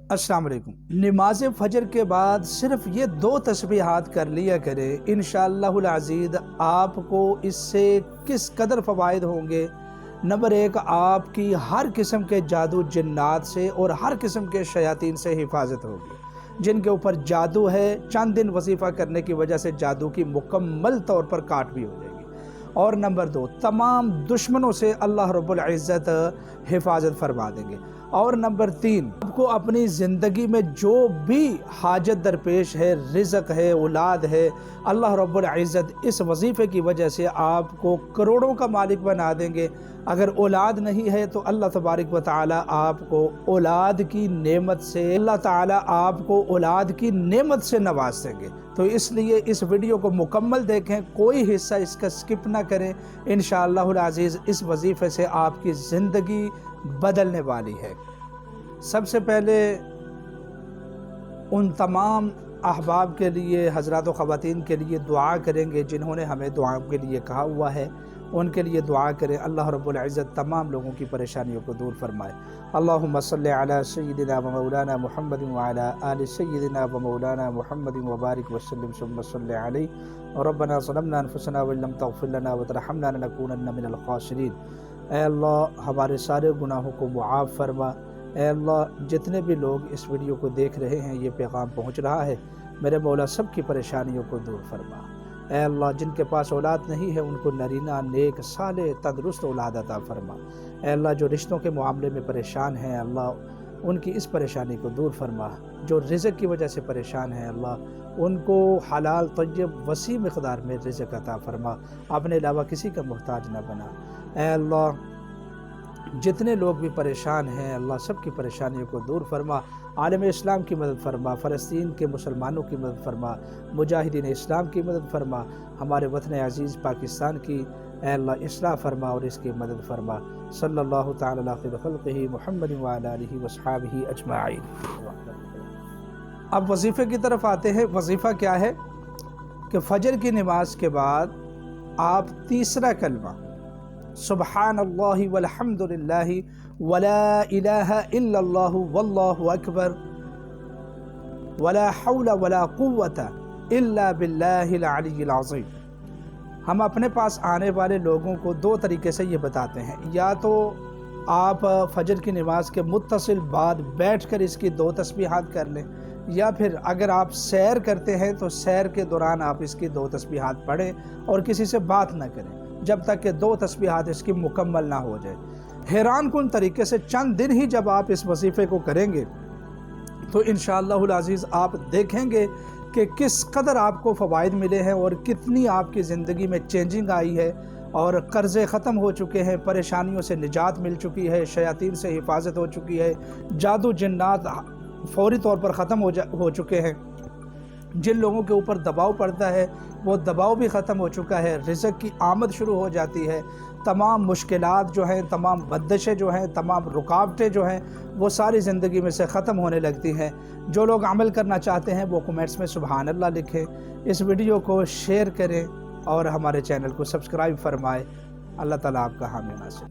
अस्सलाम वालेकुम। नमाज फजर के बाद सिर्फ ये 2 तस्बीहात कर लिया करें, इंशाअल्लाहुल अज़ीज़ आपको इससे किस कदर फ़वाइद होंगे। नंबर 1, आपकी हर किस्म के जादू जिन्नात से और हर किस्म के शयातीन से हिफाजत होगी। जिनके ऊपर जादू है, चंद दिन वजीफ़ा करने की वजह से जादू की मुकम्मल तौर पर काट भी हो जाएगी। और नंबर 2, तमाम दुश्मनों से अल्लाह रब्बुल इज़्ज़त हिफाजत फरमा देंगे। और नंबर 3, आपको अपनी ज़िंदगी में जो भी हाजत दरपेश है, रिज़्क़ है, औलाद है, अल्लाह रब्बुल इज़्ज़त इस वजीफ़े की वजह से आपको करोड़ों का मालिक बना देंगे। अगर औलाद नहीं है तो अल्लाह तबारक व तआला आपको औलाद की नेमत से नवाज देंगे। तो इसलिए इस वीडियो को मुकम्मल देखें, कोई हिस्सा इसका स्किप ना करें। इंशाअल्लाहुल अज़ीज़ इस वजीफ़े से आपकी ज़िंदगी बदलने वाली है। सबसे पहले उन तमाम अहबाब के लिए, हज़रात व ख़वातीन के लिए दुआ करेंगे जिन्होंने हमें दुआ के लिए कहा हुआ है, उनके लिए दुआ करें। अल्लाह रब्बुल इज़्ज़त तमाम लोगों की परेशानियों को दूर फरमाए। अल्लाहुम्मा सल्लि अला सय्यिदिना व मौलाना मुहम्मदिन व अला आलि सय्यिदिना व मौलाना मुहम्मदिन व बारिक व सल्लिम सुम्मा सल्लि अलैहि रब्बना ज़लमना अनफुसना व लम तग़फिर लना व तरहमना लनकूनन्ना मिनल ख़ासिरीन। ऐ अल्लाह, हमारे सारे गुनाहों को मुआफ़ फरमा। ऐ अल्लाह, जितने भी लोग इस वीडियो को देख रहे हैं, ये पैगाम पहुँच रहा है, मेरे मौला सब की परेशानियों को दूर फरमा। ऐ अल्लाह, जिनके पास औलाद नहीं है उनको नरीना, नेक, साले, तंदुरुस्त औलाद अता फरमा। ऐ अल्लाह, जो रिश्तों के मामले में परेशान हैं, अल्लाह उनकी इस परेशानी को दूर फरमा। जो रिज़्क़ की वजह से परेशान हैं, अल्लाह उनको हलाल तय्यब वसी मिक़दार में रिज़्क़ अता फरमा। अपने अलावा किसी का मोहताज न बना। ऐ अल्लाह, जितने लोग भी परेशान हैं, अल्लाह सब की परेशानियों को दूर फरमा। आलम इस्लाम की मदद फरमा, फ़लस्तीन के मुसलमानों की मदद फरमा, मुजाहिदीन इस्लाम की मदद फरमा, हमारे वतन अज़ीज़ पाकिस्तान की ऐ अल्लाह इस्लाह फरमा और इसकी मदद फरमा। सल्लल्लाहु तआला अला खैरि ख़ल्क़िही मुहम्मदिन व अला आलिहि व अस्हाबिही अजमाइन। अब वजीफ़े की तरफ आते हैं। वजीफ़ा क्या है कि फ़जर की नमाज के बाद आप तीसरा कलमा सुब्हानल्लाहि वल्हम्दुलिल्लाहि वला इलाहा इल्लल्लाहु वल्लाहु अकबर वला हौला वला कुव्वता इल्ला बिल्लाहिल अलिय्यिल अज़ीम। हम अपने पास आने वाले लोगों को 2 तरीके से ये बताते हैं। या तो आप फजर की नमाज के मुत्तसिल बाद बैठकर इसकी 2 तस्बीहात कर लें, या फिर अगर आप सैर करते हैं तो सैर के दौरान आप इसकी 2 तस्बीहात पढ़ें और किसी से बात ना करें जब तक कि 2 तस्बीहात इसकी मुकम्मल ना हो जाए। हैरान कुन तरीके से चंद दिन ही जब आप इस वजीफ़े को करेंगे तो इंशाअल्लाहुल अज़ीज़ आप देखेंगे कि किस कदर आपको फ़वाइद मिले हैं और कितनी आपकी ज़िंदगी में चेंजिंग आई है, और कर्ज़े ख़त्म हो चुके हैं, परेशानियों से निजात मिल चुकी है, शयातीन से हिफाजत हो चुकी है, जादू जिन्नात फ़ौरी तौर पर ख़त्म हो चुके हैं। जिन लोगों के ऊपर दबाव पड़ता है वो दबाव भी ख़त्म हो चुका है, रिज़्क़ की आमद शुरू हो जाती है। तमाम मुश्किलात जो हैं, तमाम बंदिशें जो हैं, तमाम रुकावटें जो हैं, वो सारी ज़िंदगी में से ख़त्म होने लगती हैं। जो लोग अमल करना चाहते हैं वो कमेंट्स में सुभान अल्लाह लिखें। इस वीडियो को शेयर करें और हमारे चैनल को सब्सक्राइब फरमाएँ। अल्लाह ताला आपका हामी नासिर।